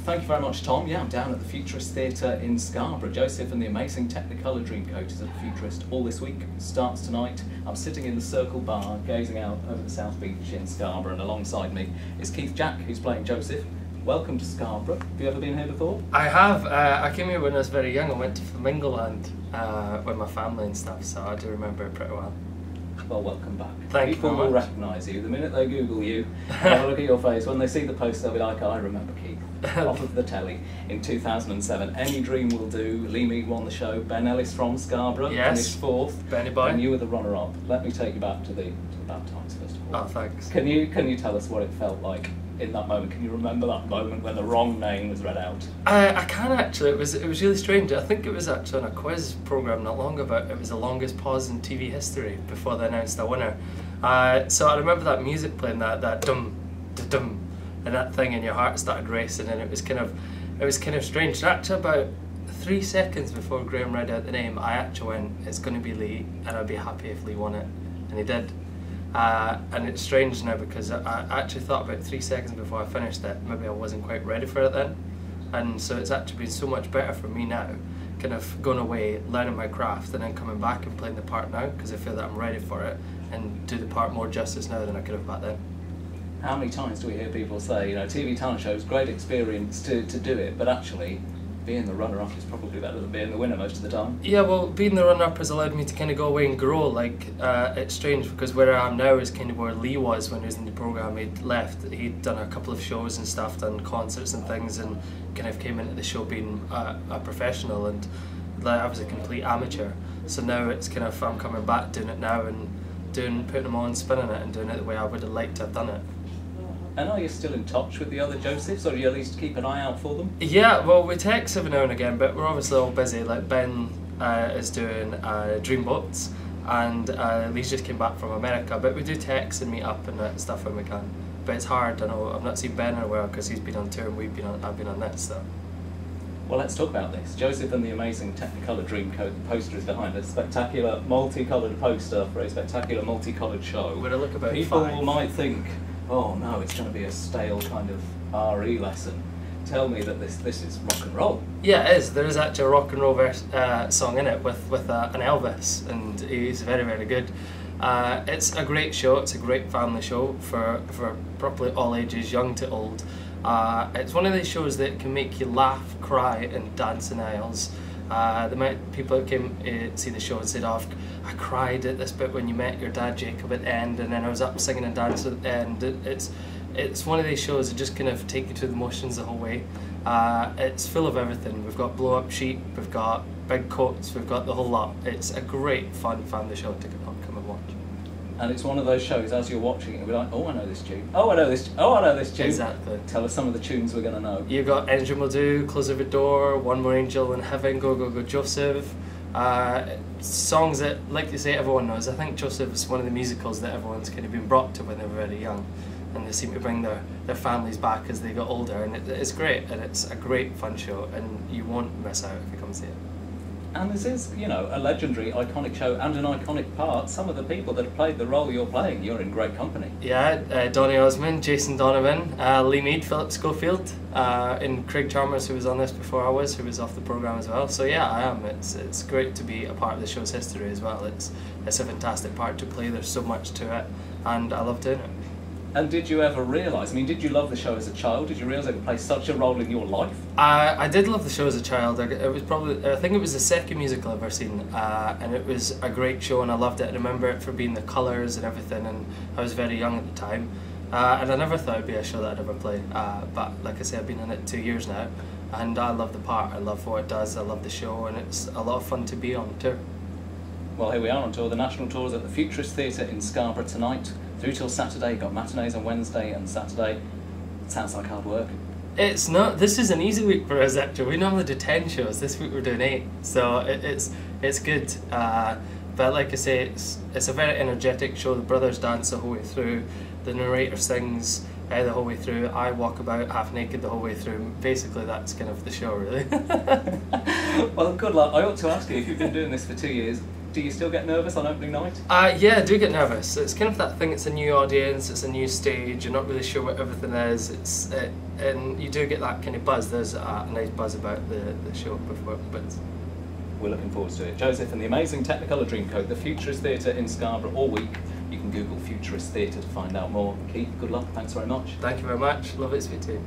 Thank you very much, Tom. Yeah, I'm down at the Futurist Theatre in Scarborough. Joseph and the amazing Technicolor Dreamcoat is at the Futurist all this week. Starts tonight. I'm sitting in the Circle Bar, gazing out over the South Beach in Scarborough, and alongside me is Keith Jack, who's playing Joseph. Welcome to Scarborough. Have you ever been here before? I have. I came here when I was very young. I went to Flamingo Land with my family and stuff, so I do remember it pretty well. Well, welcome back. Thank you People very will much. recognise you. The minute they Google you, have a look at your face. When they see the post, they'll be like, I remember Keith. Off of the telly in 2007. Any Dream Will Do. Lee Mead won the show. Ben Ellis from Scarborough finished fourth. Benny boy. And you were the runner-up. Let me take you back to the bad times first of all. Oh, thanks. Can you tell us what it felt like in that moment? Can you remember that moment when the wrong name was read out? I can actually. It was really strange. I think it was actually on a quiz programme not long ago. It was the longest pause in TV history before they announced a winner. So I remember that music playing, that dum da dum, and that thing, and your heart started racing, and it was kind of strange. And actually, about 3 seconds before Graham read out the name, I actually went, "It's going to be Lee, and I'd be happy if Lee won it," and he did. And it's strange now because I actually thought about 3 seconds before I finished it, maybe I wasn't quite ready for it then. And so it's actually been so much better for me now, kind of going away, learning my craft, and then coming back and playing the part now, because I feel that I'm ready for it and do the part more justice now than I could have back then. How many times do we hear people say, you know, TV talent shows, great experience to do it, but actually being the runner-up is probably better than being the winner most of the time? Yeah, well, being the runner-up has allowed me to kind of go away and grow. Like, it's strange because where I am now is kind of where Lee was when he was in the programme. He'd left, he'd done a couple of shows and stuff, done concerts and things, and kind of came into the show being a professional, and like, I was a complete amateur. So now it's kind of, I'm coming back doing it now and putting them on, spinning it, and doing it the way I would have liked to have done it. And are you still in touch with the other Josephs, or do you at least keep an eye out for them? Yeah, well, we text every now and again, but we're obviously all busy. Like, Ben is doing Dreamboats, and Lee's just came back from America, but we do text and meet up and stuff when we can. But it's hard. I know I've not seen Ben in a while because he's been on tour and I've been on this. So. Well, let's talk about this. Joseph and the amazing Technicolor Dreamcoat. The poster is behind us. Spectacular multicoloured poster for a spectacular multicoloured show. Would I look about People 5? might think, oh no, it's going to be a stale kind of RE lesson. Tell me that this is rock and roll. Yeah, it is. There is actually a rock and roll song in it with an Elvis, and he's very, very good. It's a great show. It's a great family show for probably all ages, young to old. It's one of these shows that can make you laugh, cry, and dance in aisles. The amount of people that came to see the show and said, "Oh, I cried at this bit when you met your dad Jacob at the end, and then I was up singing and dancing at the end." It's one of these shows that just kind of take you through the motions the whole way. It's full of everything. We've got blow up sheep, we've got big coats, we've got the whole lot. It's a great fun family show to come and watch. And it's one of those shows, as you're watching it, you'll be like, oh, I know this tune. Oh, I know this. Oh, I know this tune. Exactly. Tell us some of the tunes we're going to know. You've got Engine Will Do, Close of a Door, One More Angel in Heaven, Go Go Go Joseph. Songs that, like you say, everyone knows. I think Joseph is one of the musicals that everyone's kind of been brought to when they were very young, and they seem to bring their families back as they get older, and it's great, and it's a great fun show, and you won't miss out if you come see it. And this is, you know, a legendary, iconic show and an iconic part. Some of the people that have played the role you're playing, you're in great company. Yeah, Donny Osmond, Jason Donovan, Lee Mead, Philip Schofield, and Craig Chalmers, who was on this before I was, who was off the programme as well. So yeah, I am. It's great to be a part of the show's history as well. It's a fantastic part to play. There's so much to it, and I love doing it. And did you ever realise, I mean, did you love the show as a child? Did you realise it would play such a role in your life? I did love the show as a child. It was probably, I think it was the second musical I've ever seen, and it was a great show, and I loved it. I remember it for being the colours and everything, and I was very young at the time, and I never thought it'd be a show that I'd ever play. But like I said, I've been in it 2 years now, and I love the part. I love what it does. I love the show, and it's a lot of fun to be on too. Well, here we are on tour. The national tour's at the Futurist Theatre in Scarborough tonight, through till Saturday. Got matinees on Wednesday and Saturday. It sounds like hard work. It's not. This is an easy week for us actually. We normally do 10 shows. This week we're doing 8, so it's good. But like I say, it's a very energetic show. The brothers dance the whole way through. The narrator sings the whole way through. I walk about half naked the whole way through. Basically, that's kind of the show, really. Well, good luck. I ought to ask you, if you've been doing this for 2 years, Do you still get nervous on opening night? Yeah, I do get nervous. It's kind of that thing, it's a new audience, it's a new stage, you're not really sure what everything is, and you do get that kind of buzz. There's a nice buzz about the show before it opens. We're looking forward to it. Joseph and the amazing Technicolor Dreamcoat, the Futurist Theatre in Scarborough all week. You can Google Futurist Theatre to find out more. Keith, good luck, thanks very much. Thank you very much, lovely to speak to you.